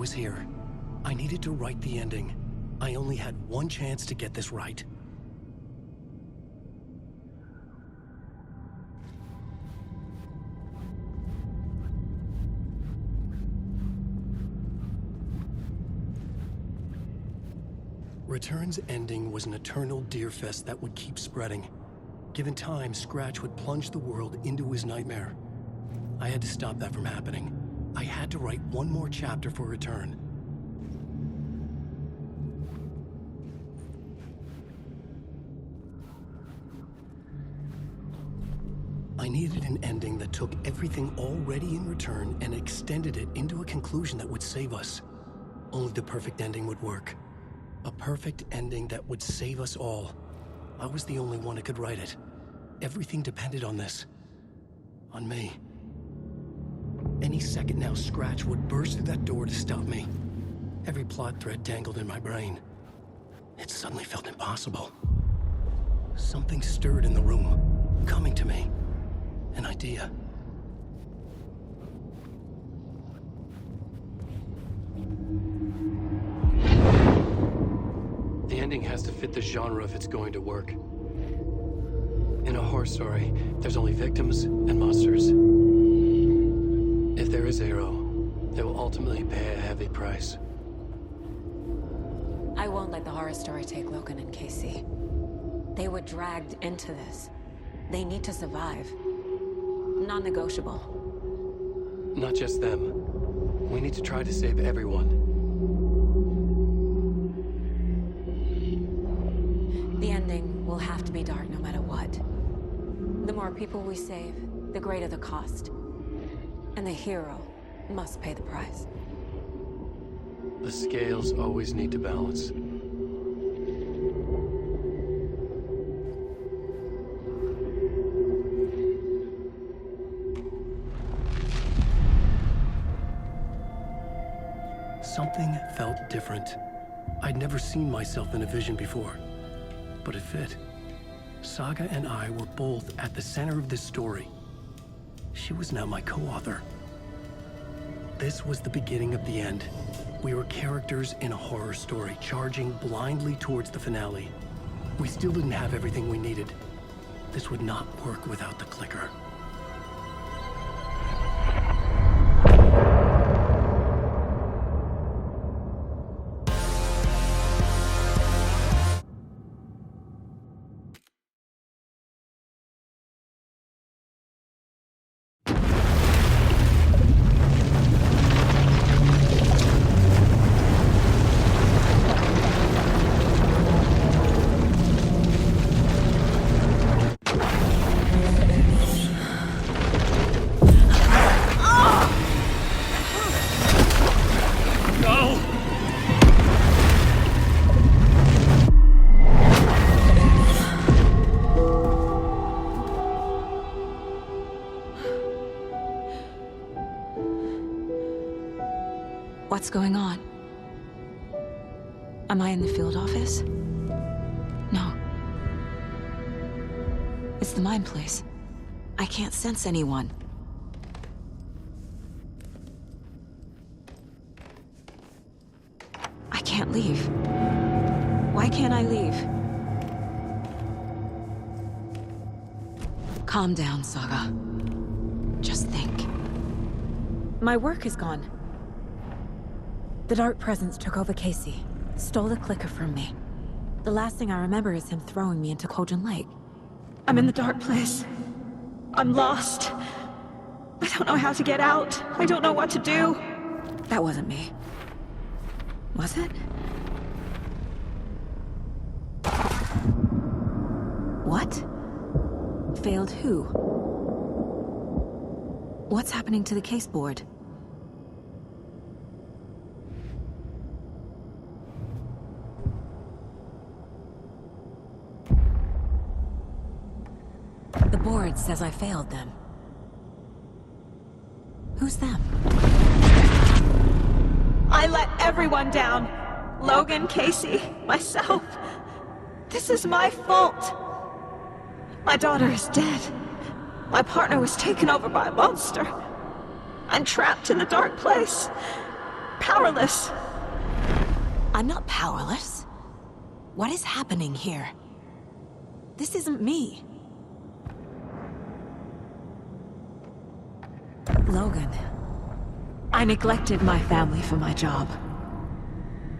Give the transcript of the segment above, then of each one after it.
was here. I needed to write the ending. I only had one chance to get this right. Return's ending was an eternal Deerfest that would keep spreading. Given time, Scratch would plunge the world into his nightmare. I had to stop that from happening. I had to write one more chapter for Return. I needed an ending that took everything already in Return and extended it into a conclusion that would save us. Only the perfect ending would work. A perfect ending that would save us all. I was the only one who could write it. Everything depended on this. On me. Any second now, Scratch would burst through that door to stop me. Every plot thread tangled in my brain. It suddenly felt impossible. Something stirred in the room, coming to me. An idea. The ending has to fit the genre if it's going to work. In a horror story, there's only victims and monsters. If there is Arrow, they will ultimately pay a heavy price. I won't let the horror story take Logan and Casey. They were dragged into this. They need to survive. Non-negotiable. Not just them. We need to try to save everyone. The ending will have to be dark no matter what. The more people we save, the greater the cost. And the hero must pay the price. The scales always need to balance. Something felt different. I'd never seen myself in a vision before, but it fit. Saga and I were both at the center of this story. She was now my co-author. This was the beginning of the end. We were characters in a horror story, charging blindly towards the finale. We still didn't have everything we needed. This would not work without the clicker. What's going on? Am I in the field office? No. It's the mine place. I can't sense anyone. I can't leave. Why can't I leave? Calm down, Saga. Just think. My work is gone. The Dark Presence took over Casey, stole the clicker from me. The last thing I remember is him throwing me into Cauldron Lake. I'm in the dark place. I'm lost. I don't know how to get out. I don't know what to do. That wasn't me. Was it? What? Failed who? What's happening to the case board? The board says I failed them. Who's them? I let everyone down. Logan, Casey, myself. This is my fault. My daughter is dead. My partner was taken over by a monster. I'm trapped in a dark place. powerless. I'm not powerless. What is happening here? This isn't me. Logan. I neglected my family for my job.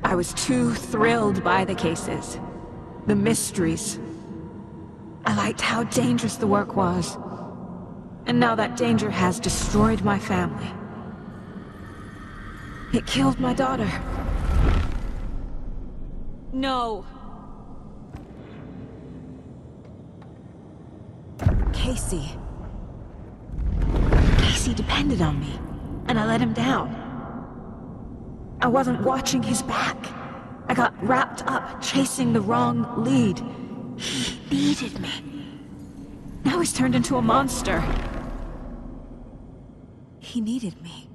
I was too thrilled by the cases, the mysteries. I liked how dangerous the work was. And now that danger has destroyed my family. It killed my daughter. No. Casey. Casey depended on me, and I let him down. I wasn't watching his back. I got wrapped up chasing the wrong lead. He needed me. Now he's turned into a monster. He needed me.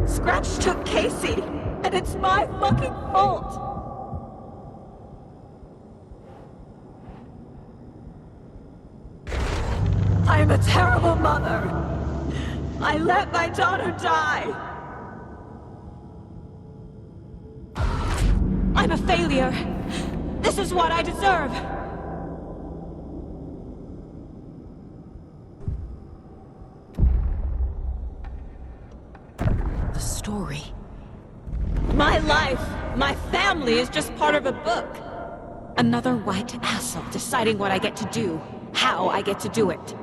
Scratch took Casey, and it's my fucking fault. I am a terrible mother. I let my daughter die. I'm a failure. This is what I deserve. The story. My life, my family is just part of a book. Another white asshole deciding what I get to do, how I get to do it.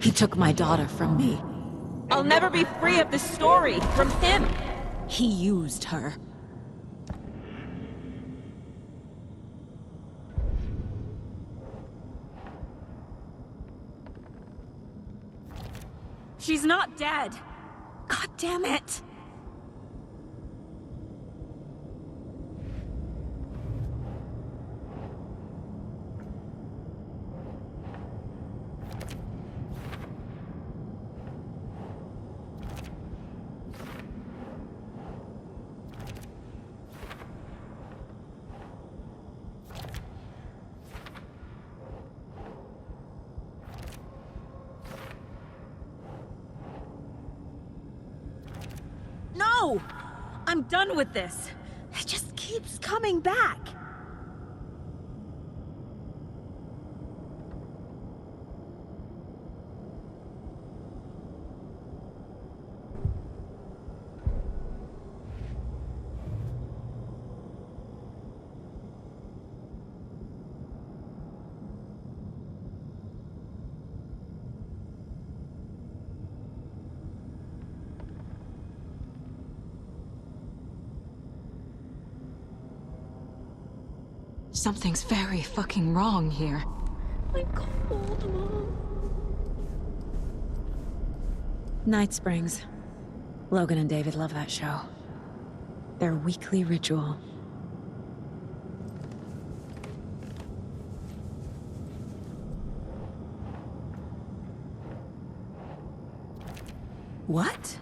He took my daughter from me. I'll never be free of this story from him. He used her. She's not dead. God damn it. No! I'm done with this. It just keeps coming back. Something's very fucking wrong here. I'm cold, Mom. Night Springs. Logan and David love that show. Their weekly ritual. What?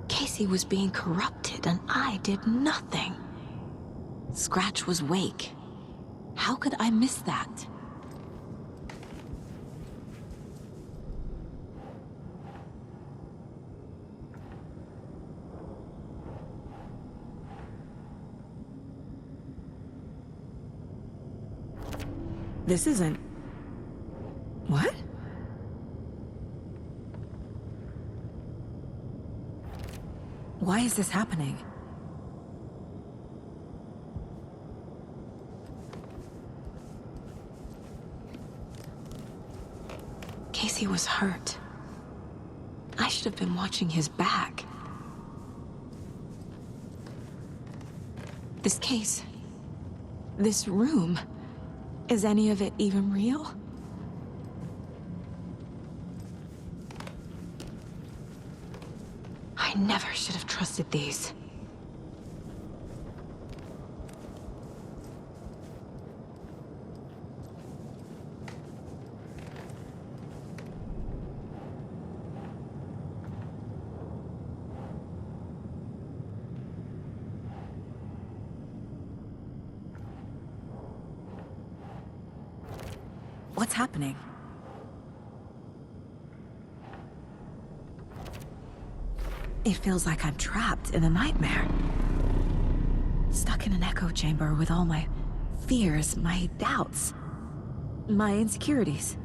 Casey was being corrupted and I did nothing. Scratch was Wake. How could I miss that? This isn't... What? Why is this happening? Casey was hurt. I should have been watching his back. This case... this room... is any of it even real? I I never should have trusted these. What's happening? It feels like I'm trapped in a nightmare. Stuck in an echo chamber with all my fears, my doubts, my insecurities.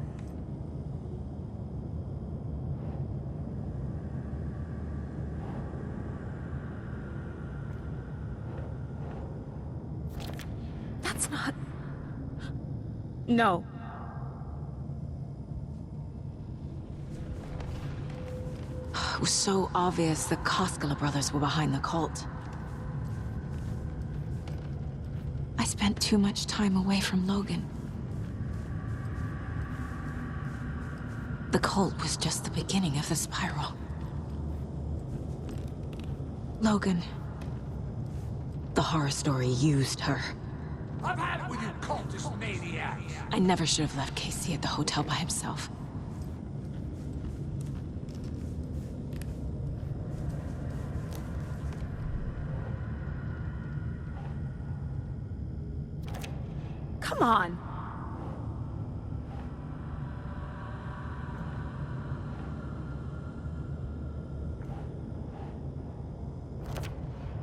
That's not... No. It was so obvious the Koskela brothers were behind the cult. I spent too much time away from Logan. The cult was just the beginning of the spiral. Logan... the horror story used her. I've had it with you cultist maniacs! I never should have left Casey at the hotel by himself. Come on!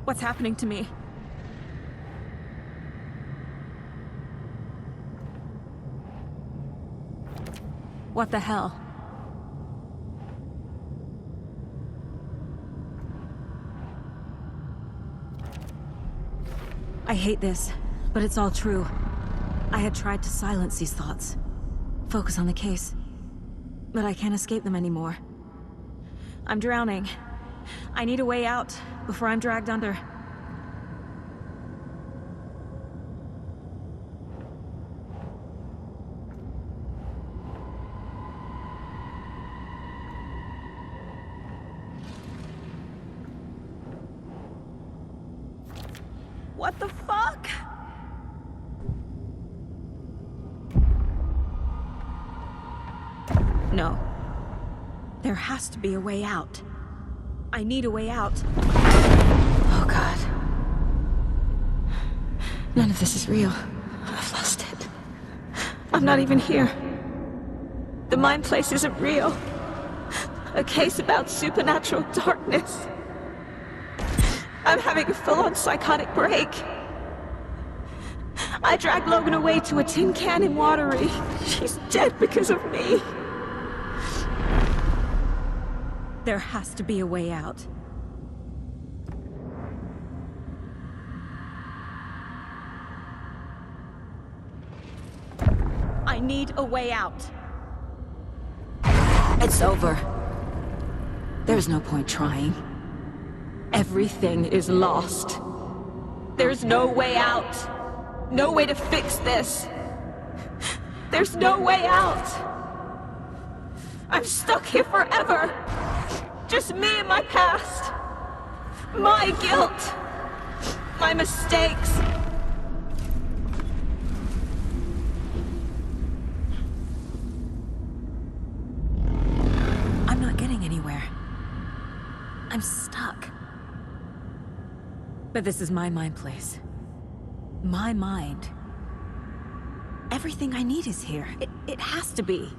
What's happening to me? What the hell? I hate this, but it's all true. I had tried to silence these thoughts, focus on the case, but I can't escape them anymore. I'm drowning. I need a way out before I'm dragged under. What the fuck? No. There has to be a way out. I need a way out. Oh God. None of this is real. I've lost it. I'm not even here. The mind place isn't real. A case about supernatural darkness. I'm having a full-on psychotic break. I dragged Logan away to a tin can in Watery. She's dead because of me. There has to be a way out. I need a way out. It's over. There's no point trying. Everything is lost. There's no way out. No way to fix this. There's no way out. I'm stuck here forever. Just me and my past. My guilt. My mistakes. I'm not getting anywhere. I'm stuck. But this is my mind place. My mind. Everything I need is here. It has to be.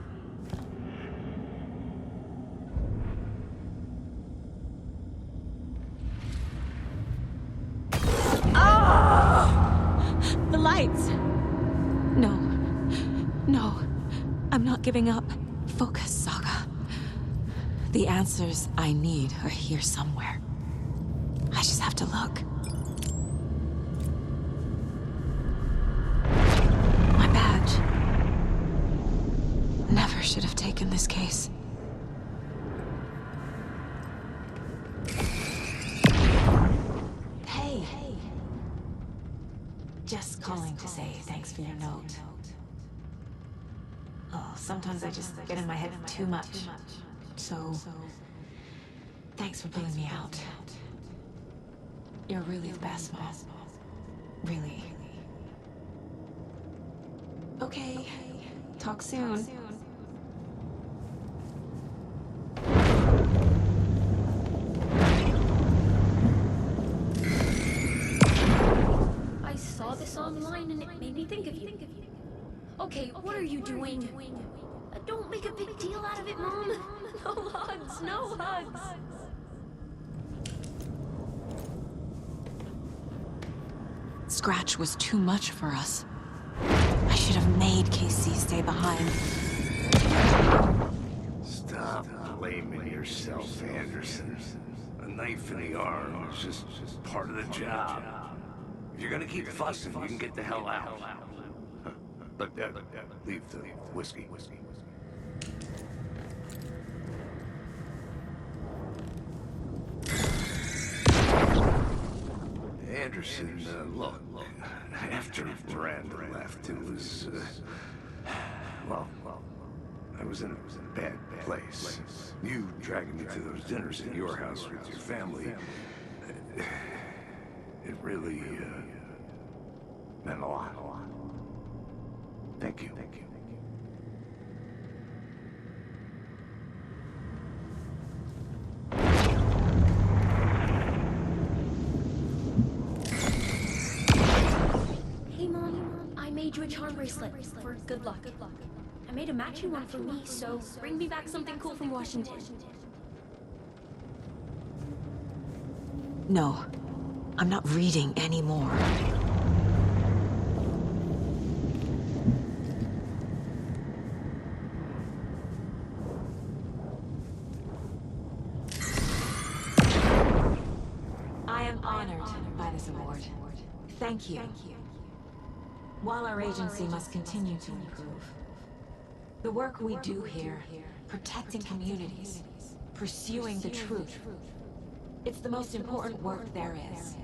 The lights! No. No. I'm not giving up. Focus, Saga. The answers I need are here somewhere. I just have to look. My badge. Never should have taken this case. Hey. Just calling to say thanks for your note. Oh, sometimes I just get in my head too much. So, Thanks for pulling me out. You're really the best, Mom. Really. Okay. Talk soon. I saw this online and it made me think of you. Okay, what are you doing? Don't make a big deal out of it, Mom. No hugs, no hugs. Scratch was too much for us. I should have made Casey stay behind. Stop blaming yourself, Anderson. A knife in the arm is just part of the job. If you're gonna keep fussing, you can get the hell out. Look, leave the whiskey. Anderson, look, after Miranda left, it was, well, I was in a bad place. You dragging me to those dinners at your house with your family, it really, meant a lot. Thank you. Hey, Mom, I made you a charm bracelet for good luck. I made a matching one for me, so bring me back something cool from Washington. No, I'm not reading anymore. I am honored by this award. Thank you. While our agency must continue to improve, the work we do here, protecting communities, pursuing the truth, it's the most important work there is.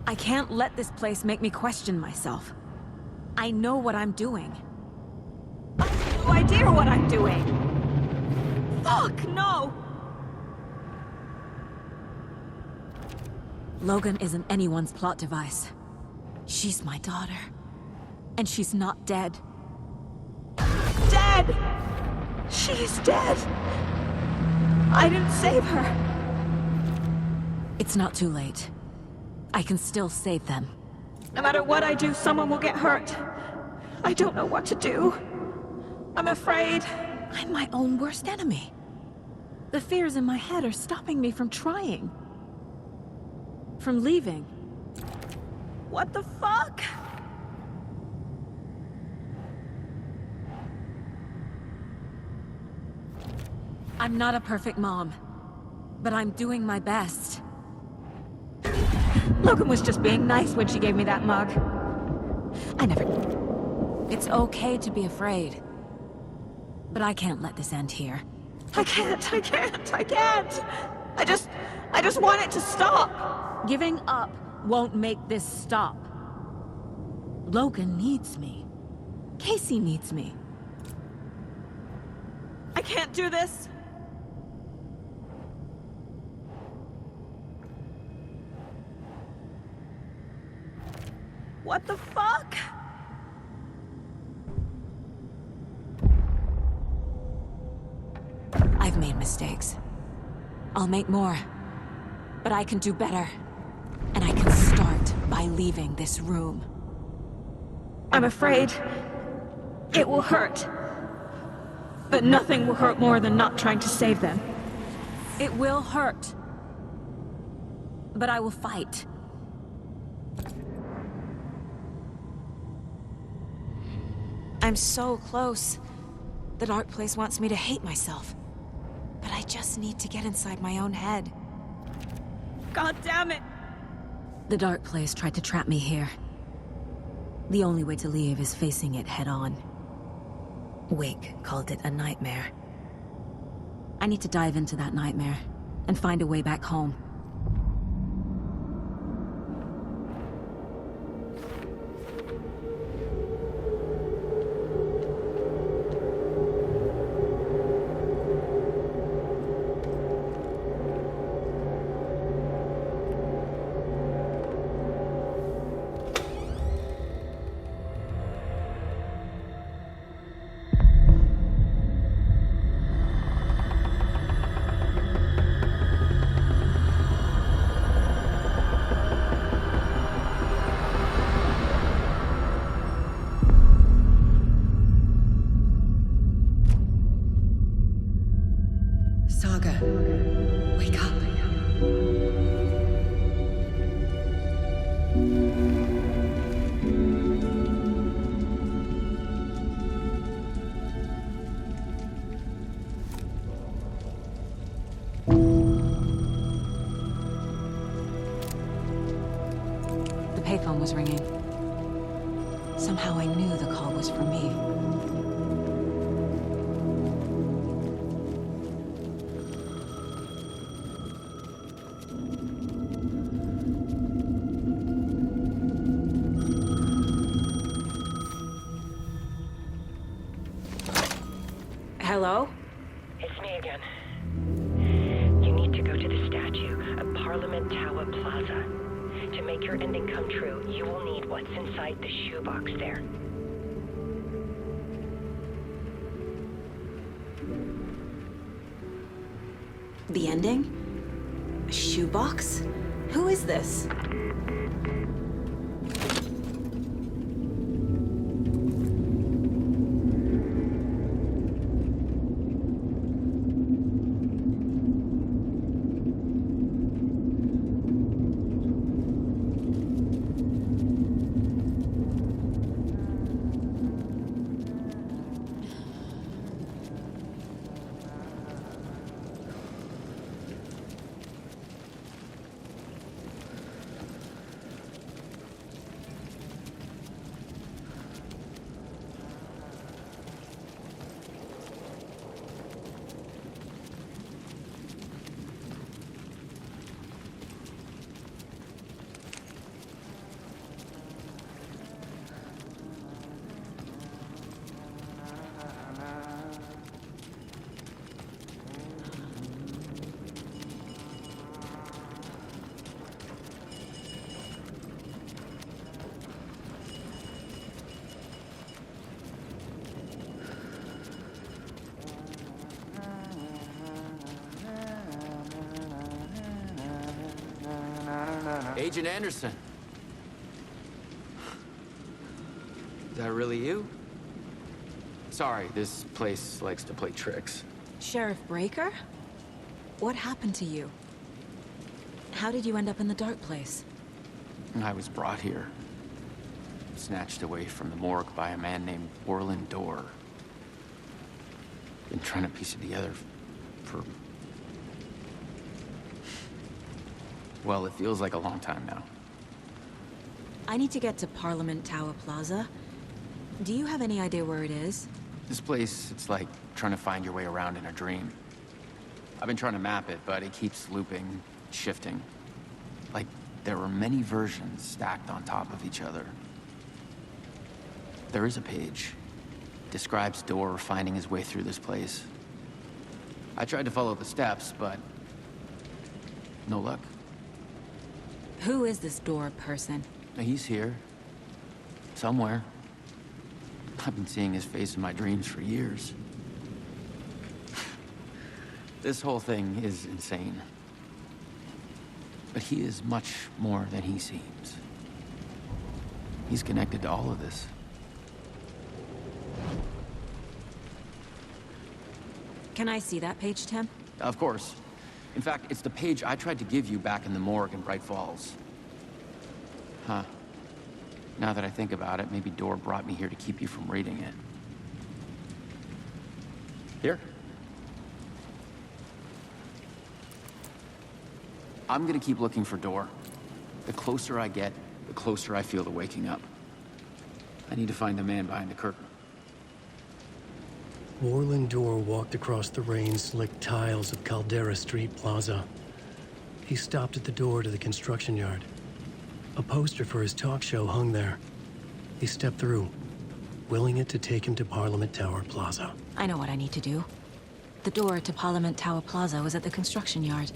I can't let this place make me question myself. I know what I'm doing. I have no idea what I'm doing! Fuck, no! Logan isn't anyone's plot device. She's my daughter. And she's not dead. Dead! She's dead! I didn't save her. It's not too late. I can still save them. No matter what I do, someone will get hurt. I don't know what to do. I'm afraid. I'm my own worst enemy. The fears in my head are stopping me from trying. From leaving. What the fuck? I'm not a perfect mom, but I'm doing my best. Logan was just being nice when she gave me that mug. I never... It's okay to be afraid. But I can't let this end here. I can't! I just want it to stop! Giving up won't make this stop. Logan needs me. Casey needs me. I can't do this! What the fuck? I've made mistakes. I'll make more. But I can do better. And I can start by leaving this room. I'm afraid it will hurt. But nothing will hurt more than not trying to save them. It will hurt. But I will fight. I'm so close that Art Place wants me to hate myself. But I just need to get inside my own head. God damn it! The Dark Place tried to trap me here. The only way to leave is facing it head-on. Wake called it a nightmare. I need to dive into that nightmare, and find a way back home. Saga, wake up. The payphone was ringing. Somehow I knew the call was for me. Hello? It's me again. You need to go to the statue at Parliament Tower Plaza. To make your ending come true, you will need what's inside the shoebox there. The ending? A shoebox? Who is this? Agent Anderson. Is that really you? Sorry, this place likes to play tricks. Sheriff Breaker? What happened to you? How did you end up in the Dark Place? I was brought here. Snatched away from the morgue by a man named Orlin Dorr. Been trying to piece it together for... well, it feels like a long time now. I need to get to Parliament Tower Plaza. Do you have any idea where it is? This place, it's like trying to find your way around in a dream. I've been trying to map it, but it keeps looping, shifting. Like there were many versions stacked on top of each other. There is a page. Describes Dorr finding his way through this place. I tried to follow the steps, but no luck. Who is this Dorr person? He's here. Somewhere. I've been seeing his face in my dreams for years. This whole thing is insane. But he is much more than he seems. He's connected to all of this. Can I see that page, Tim? Of course. In fact, it's the page I tried to give you back in the morgue in Bright Falls. Huh. Now that I think about it, maybe Dorr brought me here to keep you from reading it. Here. I'm gonna keep looking for Door. The closer I get, the closer I feel to waking up. I need to find the man behind the curtain. Warland Door walked across the rain-slicked tiles of Caldera Street Plaza. He stopped at the door to the construction yard. A poster for his talk show hung there. He stepped through, willing it to take him to Parliament Tower Plaza. I know what I need to do. The door to Parliament Tower Plaza was at the construction yard.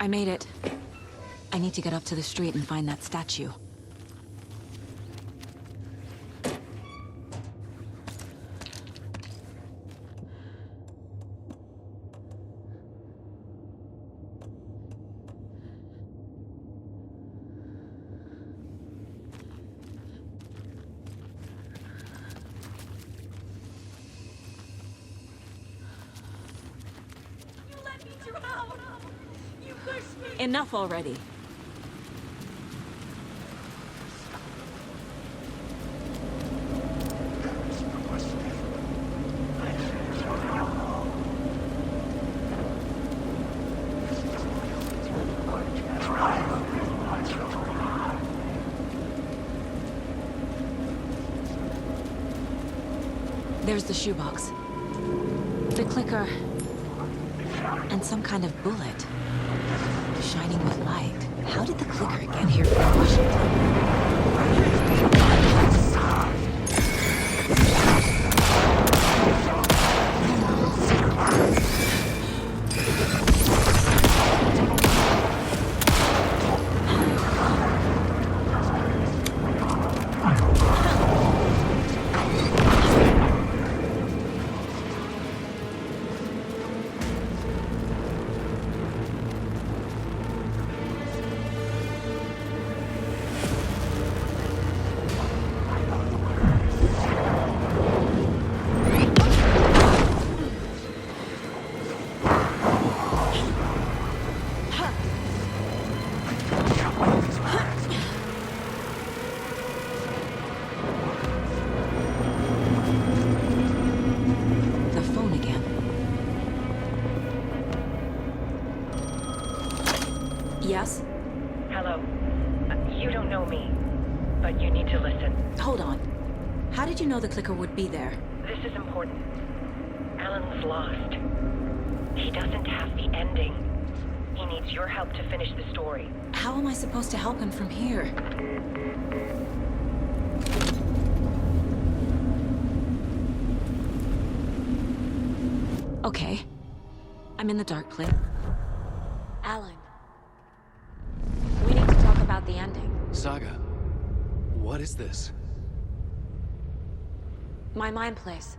I made it. I need to get up to the street and find that statue. Enough already. There's the shoebox. The clicker. And some kind of bullet. Shining with light. How did the clicker get here from Washington? Yes? Hello. You don't know me, but you need to listen. Hold on. How did you know the clicker would be there? This is important. Alan's lost. He doesn't have the ending. He needs your help to finish the story. How am I supposed to help him from here? Okay. I'm in the dark place. Alan. We need to talk about the ending. Saga, what is this? My mind place.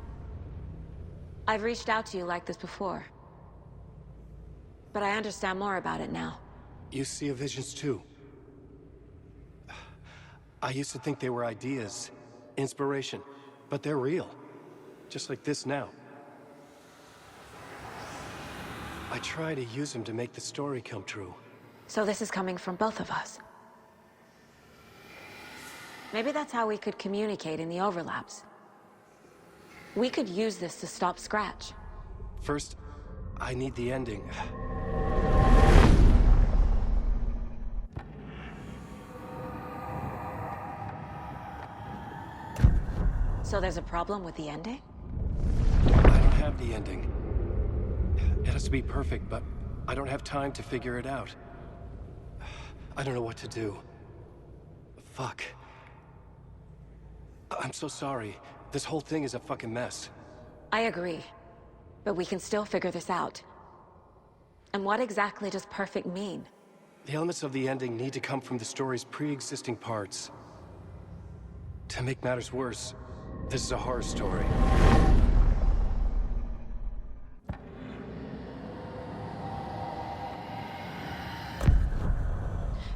I've reached out to you like this before. But I understand more about it now. You see visions too. I used to think they were ideas, inspiration, but they're real. Just like this now. I try to use them to make the story come true. So this is coming from both of us. Maybe that's how we could communicate in the overlaps. We could use this to stop Scratch. First, I need the ending. So there's a problem with the ending? I don't have the ending. It has to be perfect, but I don't have time to figure it out. I don't know what to do. Fuck. I'm so sorry. This whole thing is a fucking mess. I agree. But we can still figure this out. And what exactly does perfect mean? The elements of the ending need to come from the story's pre-existing parts. To make matters worse, this is a horror story.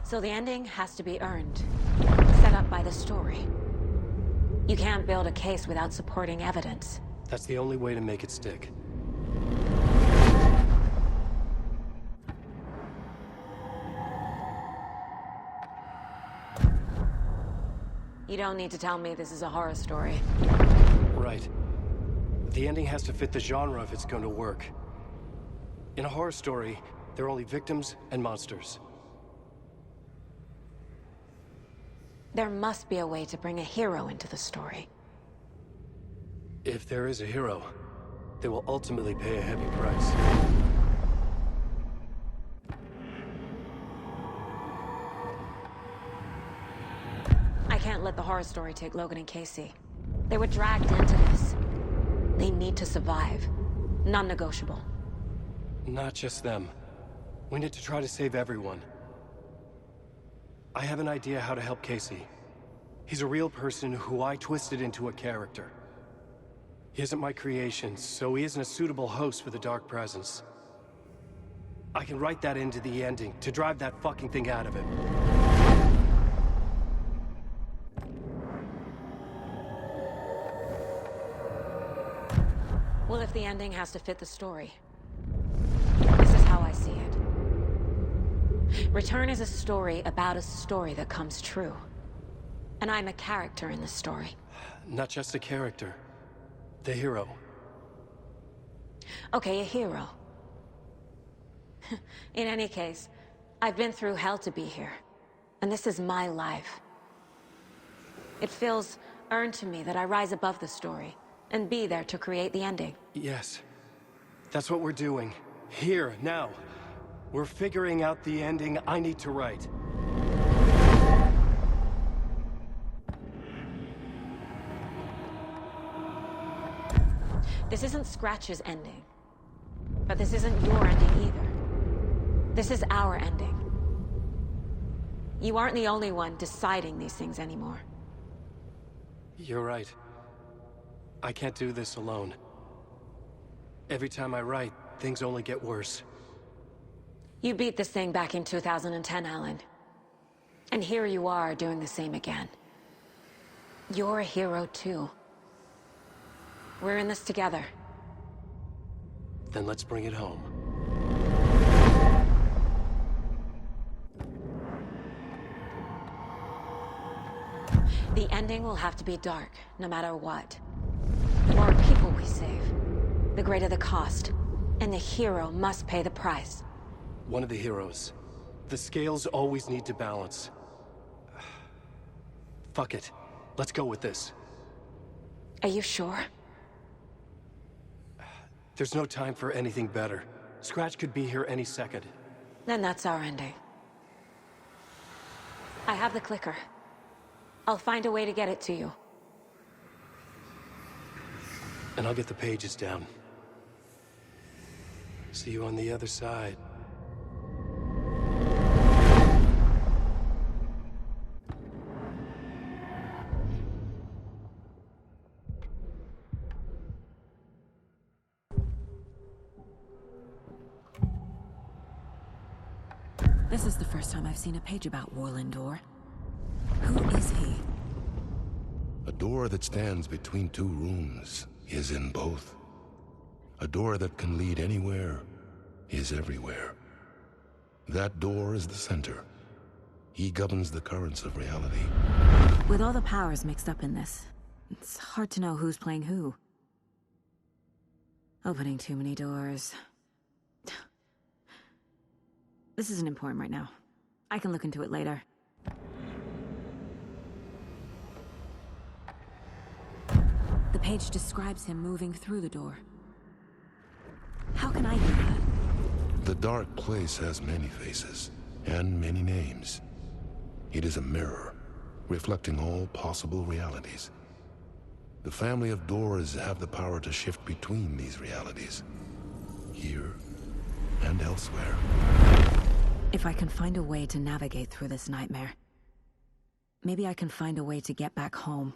So the ending has to be earned. Set up by the story. You can't build a case without supporting evidence. That's the only way to make it stick. You don't need to tell me this is a horror story. Right. The ending has to fit the genre if it's going to work. In a horror story, there are only victims and monsters. There must be a way to bring a hero into the story. If there is a hero, they will ultimately pay a heavy price. I can't let the horror story take Logan and Casey. They were dragged into this. They need to survive. Non-negotiable. Not just them. We need to try to save everyone. I have an idea how to help Casey. He's a real person who I twisted into a character. He isn't my creation, so he isn't a suitable host for the Dark Presence. I can write that into the ending to drive that fucking thing out of him. Well, if the ending has to fit the story, this is how I see it. Return is a story about a story that comes true. And I'm a character in this story. Not just a character. The hero. Okay, a hero. In any case, I've been through hell to be here. And this is my life. It feels earned to me that I rise above the story and be there to create the ending. Yes. That's what we're doing. Here, now. We're figuring out the ending I need to write. This isn't Scratch's ending. But this isn't your ending either. This is our ending. You aren't the only one deciding these things anymore. You're right. I can't do this alone. Every time I write, things only get worse. You beat this thing back in 2010, Alan. And here you are doing the same again. You're a hero too. We're in this together. Then let's bring it home. The ending will have to be dark, no matter what. The more people we save, the greater the cost. And the hero must pay the price. One of the heroes. The scales always need to balance. Fuck it. Let's go with this. Are you sure? There's no time for anything better. Scratch could be here any second. Then that's our ending. I have the clicker. I'll find a way to get it to you. And I'll get the pages down. See you on the other side. This is the first time I've seen a page about Warlin Door. Who is he? A door that stands between two rooms is in both. A door that can lead anywhere is everywhere. That door is the center. He governs the currents of reality. With all the powers mixed up in this, it's hard to know who's playing who. Opening too many doors. This isn't important right now. I can look into it later. The page describes him moving through the door. How can I do that? The dark place has many faces and many names. It is a mirror, reflecting all possible realities. The family of doors have the power to shift between these realities, here and elsewhere. If I can find a way to navigate through this nightmare, maybe I can find a way to get back home.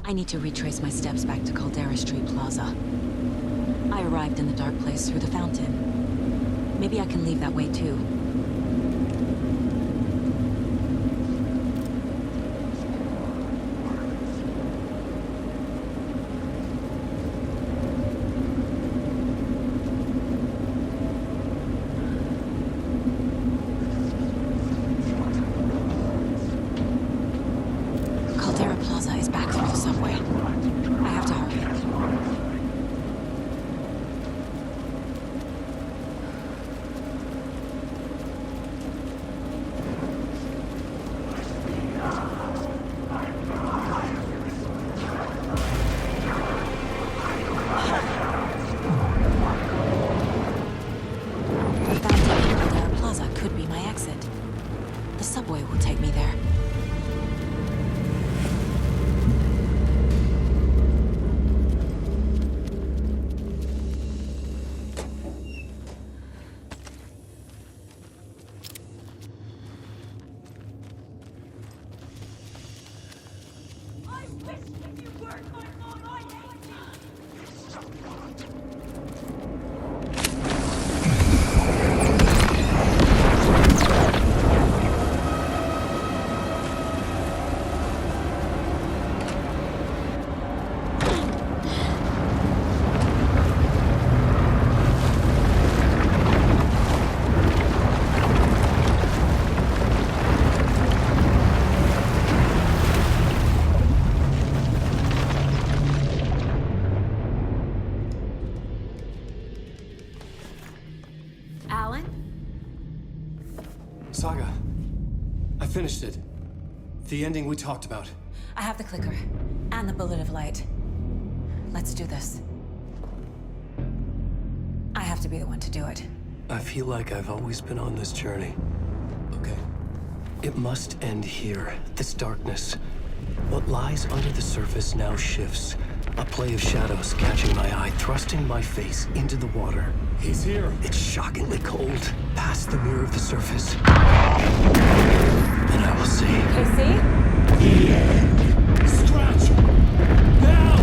I need to retrace my steps back to Caldera Street Plaza. I arrived in the dark place through the fountain. Maybe I can leave that way too. Caldera Plaza is back through the subway. I have to hurry. The fountain in Caldera Plaza could be my exit. The subway will take me there. Alan? Saga, I finished it. The ending we talked about. I have the clicker. And the bullet of light. Let's do this. I have to be the one to do it. I feel like I've always been on this journey. Okay. It must end here, this darkness. What lies under the surface now shifts. A play of shadows catching my eye, thrusting my face into the water. He's here. It's shockingly cold, past the mirror of the surface. Then I will see. Casey? Scratch! Now!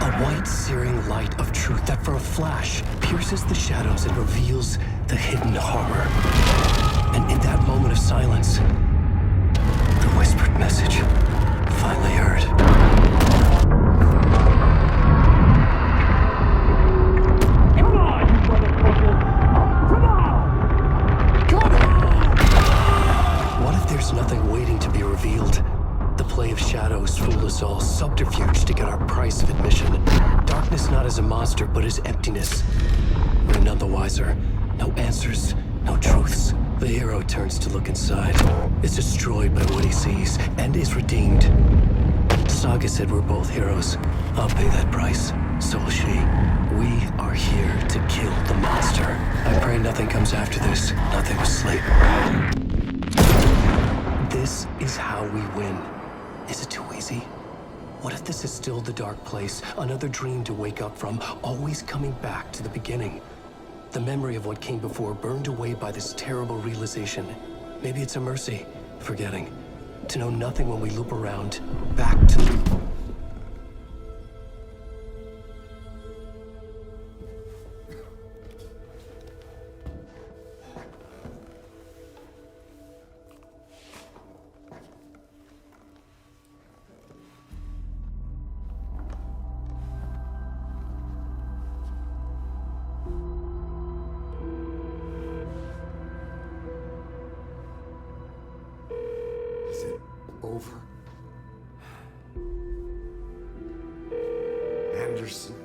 A white, searing light of truth that for a flash pierces the shadows and reveals the hidden horror. And in that moment of silence, the whispered message finally heard. Come on, you motherfucker! Come on! Come on! What if there's nothing waiting to be revealed? The play of shadows fool us all, subterfuge to get our price of admission. monster, but his emptiness. We're none the wiser. No answers, no truths. The hero turns to look inside, is destroyed by what he sees, and is redeemed. Saga said we're both heroes. I'll pay that price. So will she. We are here to kill the monster. I pray nothing comes after this. Nothing but sleep. This is how we win. Is it too easy? What if this is still the dark place? Another dream to wake up from, always coming back to the beginning. The memory of what came before burned away by this terrible realization. Maybe it's a mercy, forgetting. To know nothing when we loop around, back to... Is it over? Anderson?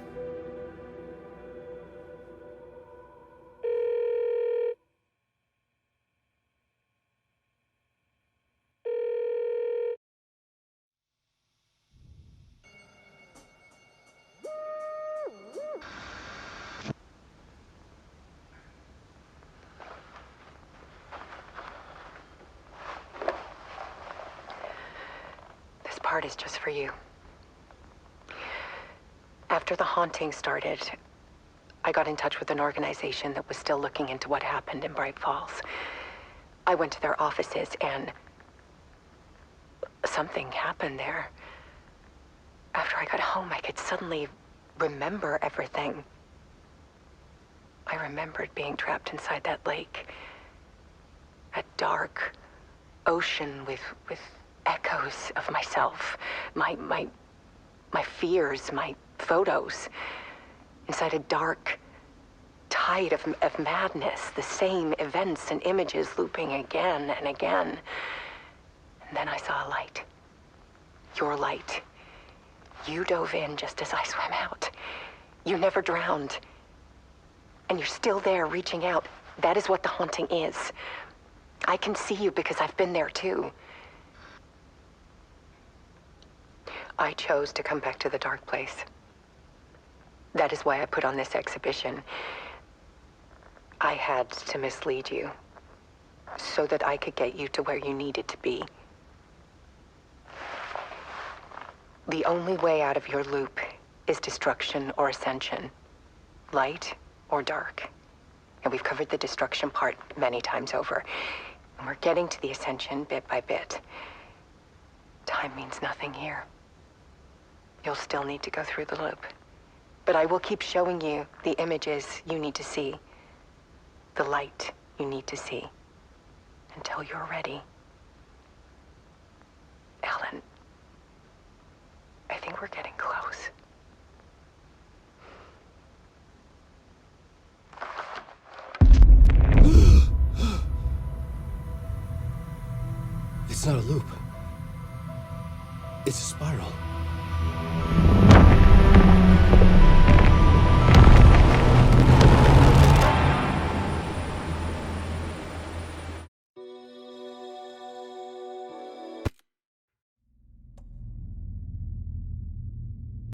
This part is just for you. After the haunting started, I got in touch with an organization that was still looking into what happened in Bright Falls. I went to their offices and something happened there. After I got home, I could suddenly remember everything. I remembered being trapped inside that lake. A dark ocean with echoes of myself, my fears, my photos, inside a dark tide of madness, the same events and images looping again and again. And then I saw a light. Your light. You dove in just as I swam out. You never drowned. And you're still there reaching out. That is what the haunting is. I can see you because I've been there too. I chose to come back to the dark place. That is why I put on this exhibition. I had to mislead you, so that I could get you to where you needed to be. The only way out of your loop is destruction or ascension, light or dark. And we've covered the destruction part many times over. And we're getting to the ascension bit by bit. Time means nothing here. You'll still need to go through the loop. But I will keep showing you the images you need to see, the light you need to see, until you're ready. Ellen, I think we're getting close. It's not a loop. It's a spiral.